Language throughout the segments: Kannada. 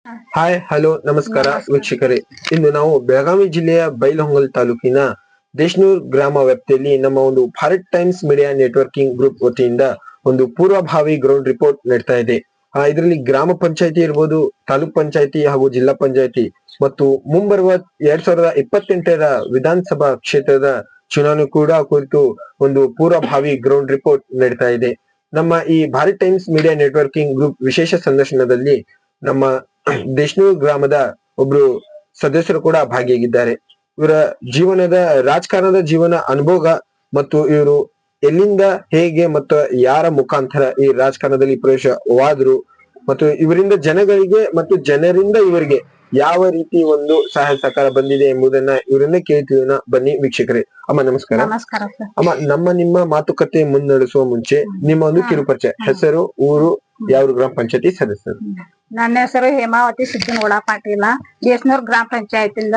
ಹಾಯ್ ಹಲೋ ನಮಸ್ಕಾರ ವೀಕ್ಷಕರೇ. ಇಂದು ನಾವು ಬೆಳಗಾವಿ ಜಿಲ್ಲೆಯ ಬೈಲಹೊಂಗಲ ತಾಲೂಕಿನ ದೇಶನೂರ್ ಗ್ರಾಮ ವ್ಯಾಪ್ತಿಯಲ್ಲಿ ನಮ್ಮ ಒಂದು Bharat times media networking group ವತಿಯಿಂದ ಒಂದು ಪೂರ್ವಭಾವಿ ಗ್ರೌಂಡ್ ರಿಪೋರ್ಟ್ ನಡೀತಾ ಇದೆ. ಇದರಲ್ಲಿ ಗ್ರಾಮ ಪಂಚಾಯತಿ ಇರ್ಬೋದು, ತಾಲೂಕ್ ಪಂಚಾಯತಿ ಹಾಗೂ ಜಿಲ್ಲಾ ಪಂಚಾಯತಿ ಮತ್ತು ಮುಂಬರುವ 2028ರ ವಿಧಾನಸಭಾ ಕ್ಷೇತ್ರದ ಚುನಾವಣೆ ಕೂಡ ಕುರಿತು ಒಂದು ಪೂರ್ವಭಾವಿ ಗ್ರೌಂಡ್ ರಿಪೋರ್ಟ್ ನಡೀತಾ ಇದೆ. ನಮ್ಮ ಈ Bharat times media networking group ವಿಶೇಷ ಸಂದರ್ಶನದಲ್ಲಿ ನಮ್ಮ ದೇಶನೂರ್ ಗ್ರಾಮದ ಒಬ್ರು ಸದಸ್ಯರು ಕೂಡ ಭಾಗಿಯಾಗಿದ್ದಾರೆ. ಇವರ ಜೀವನದ ರಾಜಕಾರಣದ ಜೀವನ ಅನುಭವ ಮತ್ತು ಇವರು ಎಲ್ಲಿಂದ ಹೇಗೆ ಮತ್ತು ಯಾರ ಮುಖಾಂತರ ಈ ರಾಜಕಾರಣದಲ್ಲಿ ಪ್ರವೇಶವಾದ್ರು ಮತ್ತು ಇವರಿಂದ ಜನಗಳಿಗೆ ಮತ್ತು ಜನರಿಂದ ಇವರಿಗೆ ಯಾವ ರೀತಿ ಒಂದು ಸಹಾಯ ಸಹಕಾರ ಬಂದಿದೆ ಎಂಬುದನ್ನ ಇವರನ್ನ ಕೇಳ್ತೀವಿ. ಬನ್ನಿ ವೀಕ್ಷಕರೇ. ಅಮ್ಮ ನಮಸ್ಕಾರ. ನಮಸ್ಕಾರ ಸರ್. ಅಮ್ಮ, ನಿಮ್ಮ ಮಾತುಕತೆ ಮುನ್ನಡೆಸುವ ಮುಂಚೆ ನಿಮ್ಮ ಒಂದು ಕಿರುಪರಿಚಯ, ಹೆಸರು, ಊರು, ಯಾವ ಗ್ರಾಮ ಪಂಚಾಯತಿ ಸದಸ್ಯರು? ನನ್ನ ಹೆಸರು ಹೇಮಾವತಿ ಸಿದ್ದನಗೌಡ ಪಾಟೀಲ, ದೇಶನೂರ್ ಗ್ರಾಮ ಪಂಚಾಯತಿಂದ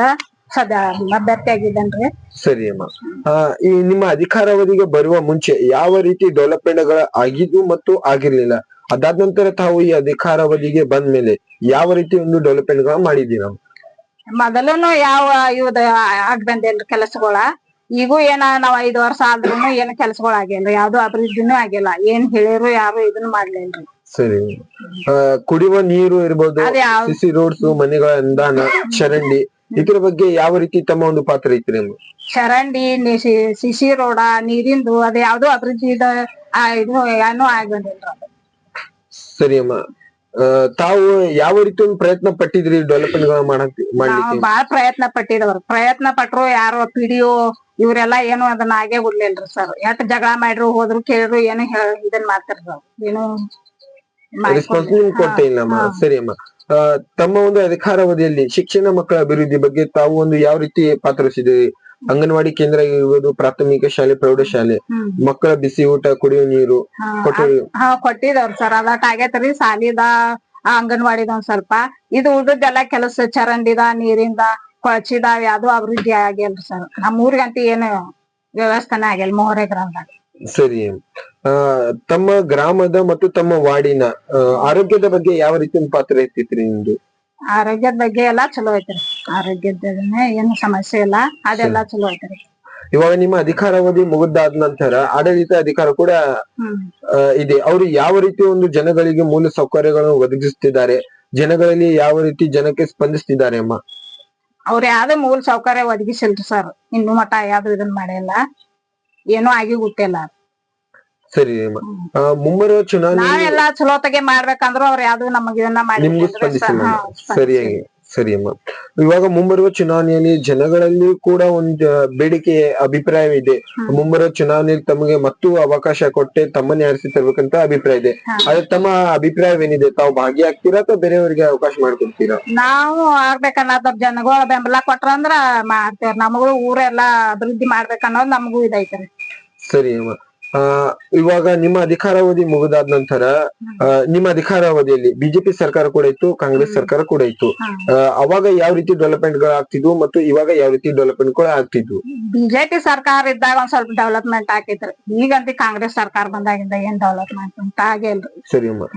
ಅಭ್ಯರ್ಥಿ ಆಗಿದ್ದೇನ್ರಿ. ಸರಿ ಅಮ್ಮ. ಈ ನಿಮ್ಮ ಅಧಿಕಾರಾವಧಿಗೆ ಬರುವ ಮುಂಚೆ ಯಾವ ರೀತಿ ಡೆವಲಪ್ಮೆಂಟ್ ಗಳ ಆಗಿದ್ದು ಮತ್ತು ಆಗಿರ್ಲಿಲ್ಲ, ಅದಾದ ನಂತರ ತಾವು ಈ ಅಧಿಕಾರಾವಧಿಗೆ ಬಂದ ಮೇಲೆ ಯಾವ ರೀತಿ ಒಂದು ಡೆವಲಪ್ಮೆಂಟ್ ಗಳ ಮಾಡಿದ್ದೀರಾ? ಮೊದಲೂನು ಯಾವ ಇವ್ದ ಆಗ್ ಬಂದೇನ್ರಿ ಕೆಲಸಗಳ. ಈಗೂ ನಾವ್ 5 ವರ್ಷ ಆದ್ರೂನು ಏನ್ ಕೆಲಸಗಳು ಆಗಿಲ್ರಿ, ಯಾವ್ದು ಅಭಿವೃದ್ಧಿನೂ ಆಗಿಲ್ಲ. ಏನ್ ಹೇಳಿರು ಯಾರು ಇದನ್ನ ಮಾಡ್ಲಿಲ್ರಿ. ಸರಿ. ಕುಡಿಯುವ ನೀರು ಇರ್ಬೋದು, ಸಿಸಿ ರೋಡ್ಸ್, ಮನೆಗಳ ಅನುದಾನ, ಚರಂಡಿ, ಇದ್ರ ಬಗ್ಗೆ ಯಾವ ರೀತಿ ತಮ್ಮ ಒಂದು ಪಾತ್ರ ಐತ್ರಿ? ಚರಂಡಿ, ಸಿಸಿ ರೋಡ, ನೀರಿಂದು ಅದ ಯಾವ್ದು ಅಭಿವೃದ್ಧಿ ಇದು ಏನೂ ಆಗ್ ಬಂದಿಲ್ರಿ. ಸರಿ ಅಮ್ಮ. ತಾವು ಯಾವ ರೀತಿ ಒಂದು ಪ್ರಯತ್ನ ಪಟ್ಟಿದ್ರಿ ಡೆವಲಪ್ಮೆಂಟ್ ಗಳ ಮಾಡ್ಲಿಕ್ಕೆ? ಬಾಳ ಪ್ರಯತ್ನ ಪಟ್ಟಿದವ್ರ. ಪ್ರಯತ್ನ ಪಟ್ರು ಯಾರು ಪಿಡಿಒ ಇವ್ರೆಲ್ಲಾ ಏನು ಅದನ್ನ ಆಗೇ ಬಿಡ್ಲಿಲ್ರಿ ಸರ್. ಎಷ್ಟ್ ಜಗಳ ಮಾಡ್ರು ಹೋದ್ರು ಕೇಳಿದ್ರು ಏನು ಇದನ್ ಮಾಡ್ತಾರ ಸರ್, ಏನು ರೆಸ್ಪಾನ್ಸ್ ಕೊಟ್ಟೇ ಇಲ್ಲ ಅಮ್ಮ. ಸರಿ ಅಮ್ಮ. ತಮ್ಮ ಒಂದು ಅಧಿಕಾರಾವಧಿಯಲ್ಲಿ ಶಿಕ್ಷಣ ಮಕ್ಕಳ ಅಭಿವೃದ್ಧಿ ಬಗ್ಗೆ ತಾವು ಒಂದು ಯಾವ ರೀತಿ ಪಾತ್ರವಹಿಸಿದ್ರಿ? ಅಂಗನವಾಡಿ ಕೇಂದ್ರ ಇರ್ಬೋದು, ಪ್ರಾಥಮಿಕ ಶಾಲೆ, ಪ್ರೌಢಶಾಲೆ, ಮಕ್ಕಳ ಬಿಸಿ ಊಟ, ಕುಡಿಯುವ ನೀರು ಕೊಟ್ಟಿದವ್ರ ಸರ್. ಅದಟ್ ಆಗೇತ್ರಿ. ಸಾಲಿದ ಅಂಗನವಾಡಿದ ಒಂದ್ ಸ್ವಲ್ಪ, ಇದು ಉಳಿದೆಲ್ಲಾ ಕೆಲಸ ಚರಂಡಿದ, ನೀರಿಂದ, ಕೊಳಚಿದ ಯಾವ್ದು ಅಭಿವೃದ್ಧಿ ಆಗಿಲ್ರಿ ಸರ್. ನಮ್ ಊರಿಗಂತೂ ಏನು ವ್ಯವಸ್ಥೆನೇ ಆಗಿಲ್ಲ ಮೊಹರೆ ಗ್ರಾಮದಾಗ. ಸರಿ. ತಮ್ಮ ಗ್ರಾಮದ ಮತ್ತು ತಮ್ಮ ವಾರ್ಡಿನ ಆರೋಗ್ಯದ ಬಗ್ಗೆ ಯಾವ ರೀತಿ ಪಾತ್ರ ಇರ್ತಿತ್ರಿ ನಿಮ್ದು? ಆರೋಗ್ಯದ ಬಗ್ಗೆ ಎಲ್ಲಾ ಚಲೋ ಐತ್ರಿ. ಆರೋಗ್ಯದ ಏನು ಸಮಸ್ಯೆ ಇಲ್ಲ, ಅದೆಲ್ಲಾ ಚಲೋ ಐತ್ರಿ. ಇವಾಗ ನಿಮ್ಮ ಅಧಿಕಾರಾವಧಿ ಮುಗಿದಾದ ನಂತರ ಆಡಳಿತ ಅಧಿಕಾರ ಕೂಡ ಇದೆ. ಅವರು ಯಾವ ರೀತಿ ಒಂದು ಜನಗಳಿಗೆ ಮೂಲ ಸೌಕರ್ಯಗಳನ್ನು ಒದಗಿಸುತ್ತಿದ್ದಾರೆ, ಜನಗಳಲ್ಲಿ ಯಾವ ರೀತಿ ಜನಕ್ಕೆ ಸ್ಪಂದಿಸ್ತಿದ್ದಾರೆ ಅಮ್ಮ? ಅವ್ರ ಯಾವ್ದು ಮೂಲ ಸೌಕರ್ಯ ಒದಗಿಸಿಲ್ರಿ ಸರ್. ಇನ್ನು ಮಠ ಯಾವ್ದು ಇದನ್ ಮಾಡಿಲ್ಲ, ಏನೂ ಆಗಿ ಗೊತ್ತಿಲ್ಲ. ಸರಿ ಅಮ್ಮ. ಮುಂಬರುವ ಚುನಾವಣೆ ನಾವೆಲ್ಲಾ ಚಲೋತೆಗೆ ಮಾಡ್ಬೇಕಂದ್ರು ಅವ್ರ ಯಾವ್ದು ನಮಗ ಇದನ್ನ ಮಾಡಿ ಸ್ಪಂದಿಸಿಲ್ಲ. ಸರಿಯಾಗಿ. ಸರಿ ಅಮ್ಮ. ಇವಾಗ ಮುಂಬರುವ ಚುನಾವಣೆಯಲ್ಲಿ ಜನಗಳಲ್ಲಿ ಕೂಡ ಒಂದು ಬೇಡಿಕೆ ಅಭಿಪ್ರಾಯವಿದೆ. ಮುಂಬರುವ ಚುನಾವಣೆಯಲ್ಲಿ ತಮಗೆ ಮತ್ತೂ ಅವಕಾಶ ಕೊಟ್ಟೆ ತಮ್ಮನ್ನೇ ಆರಿಸಿ ತರ್ಬೇಕಂತ ಅಭಿಪ್ರಾಯ ಇದೆ. ಆದ್ರೆ ತಮ್ಮ ಅಭಿಪ್ರಾಯವೇನಿದೆ? ತಾವು ಭಾಗಿಯಾಗ್ತೀರಾ ಅಥವಾ ಬೇರೆಯವರಿಗೆ ಅವಕಾಶ ಮಾಡ್ಕೊಡ್ತೀರಾ? ನಾವು ಆಗ್ಬೇಕನ್ನೋದ್ರ ಜನಗಳ ಬೆಂಬಲ ಕೊಟ್ರ ಅಂದ್ರ ಮಾಡ್ತೇವ್ರಿ. ನಮಗೂ ಊರೆಲ್ಲಾ ಅಭಿವೃದ್ಧಿ ಮಾಡ್ಬೇಕನ್ನೋದು ನಮಗೂ ಇದೈತ್ರಿ. ಸರಿ ಅಮ್ಮ. ಇವಾಗ ನಿಮ್ಮ ಅಧಿಕಾರಾವಧಿ ಮುಗಿದಾದ ನಂತರ ನಿಮ್ಮ ಅಧಿಕಾರಾವಧಿಯಲ್ಲಿ ಬಿಜೆಪಿ ಸರ್ಕಾರ ಕೂಡ ಇತ್ತು, ಕಾಂಗ್ರೆಸ್ ಸರ್ಕಾರ ಕೂಡ ಇತ್ತು. ಅವಾಗ ಯಾವ ರೀತಿ ಡೆವಲಪ್ಮೆಂಟ್ ಗಳು ಆಗ್ತಿದ್ವು ಮತ್ತು ಇವಾಗ ಯಾವ ರೀತಿ ಡೆವಲಪ್ಮೆಂಟ್ ಗಳು ಆಗ್ತಿದ್ವು? ಬಿಜೆಪಿ ಸರ್ಕಾರ ಇದ್ದಾಗ ಒಂದ್ ಸ್ವಲ್ಪ ಡೆವಲಪ್ಮೆಂಟ್ ಆಗಿತ್ರಿ. ಈಗಂತ ಕಾಂಗ್ರೆಸ್ ಸರ್ಕಾರ ಬಂದಾಗಿಂದ ಏನ್ ಡೆವಲಪ್ಮೆಂಟ್ ಅಂತ ಆಗಿಲ್ರಿ. ಸರಿ ಅಮ್ಮ.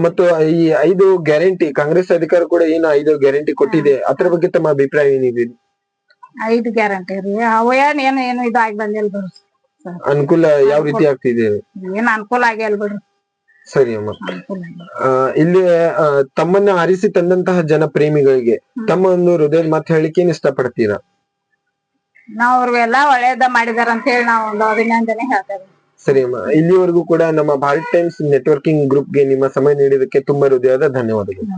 ಮತ್ತು ಈ 5 ಗ್ಯಾರಂಟಿ, ಕಾಂಗ್ರೆಸ್ ಅಧಿಕಾರ ಕೂಡ ಏನು 5 ಗ್ಯಾರಂಟಿ ಕೊಟ್ಟಿದೆ, ಅದ್ರ ಬಗ್ಗೆ ತಮ್ಮ ಅಭಿಪ್ರಾಯ ಏನಿದೆ? 5 ಗ್ಯಾರಂಟಿ ರೀ, ಅವೇನ್ ಏನು ಇದು ಆಗಿ ಬಂದಿಲ್ರಿ. ಅನುಕೂಲ ಯಾವ ರೀತಿ ಆಗ್ತಿದೆ? ಏನ್ ಅನುಕೂಲ ಆಗಿಲ್ಲ ಬಿಡ್ರಿ. ಸರಿ ಅಮ್ಮ. ಇಲ್ಲಿ ತಮ್ಮನ್ನ ಆರಿಸಿ ತಂದಂತಹ ಜನಪ್ರೇಮಿಗಳಿಗೆ ತಮ್ಮ ಒಂದು ಹೃದಯದ ಮಾತು ಹೇಳಿಕೆ ಏನ್ ಇಷ್ಟಪಡ್ತೀರಾ? ನಾವ್ ಅವ್ರಿಗೆಲ್ಲಾ ಒಳ್ಳೇದ ಮಾಡಿದಾರ ಅಂತ ಹೇಳಿ ನಾವು ಒಂದು ಅಭಿನಂದನೆ ಹೇಳ್ತೇವೆ. ಸರಿ ಅಮ್ಮ. ಇಲ್ಲಿವರೆಗೂ ಕೂಡ ನಮ್ಮ ಭಾರತ್ ಟೈಮ್ಸ್ ನೆಟ್ವರ್ಕಿಂಗ್ ಗ್ರೂಪ್ ಗೆ ನಿಮ್ಮ ಸಮಯ ನೀಡಿದಕ್ಕೆ ತುಂಬಾ ಹೃದಯದ ಧನ್ಯವಾದಗಳು.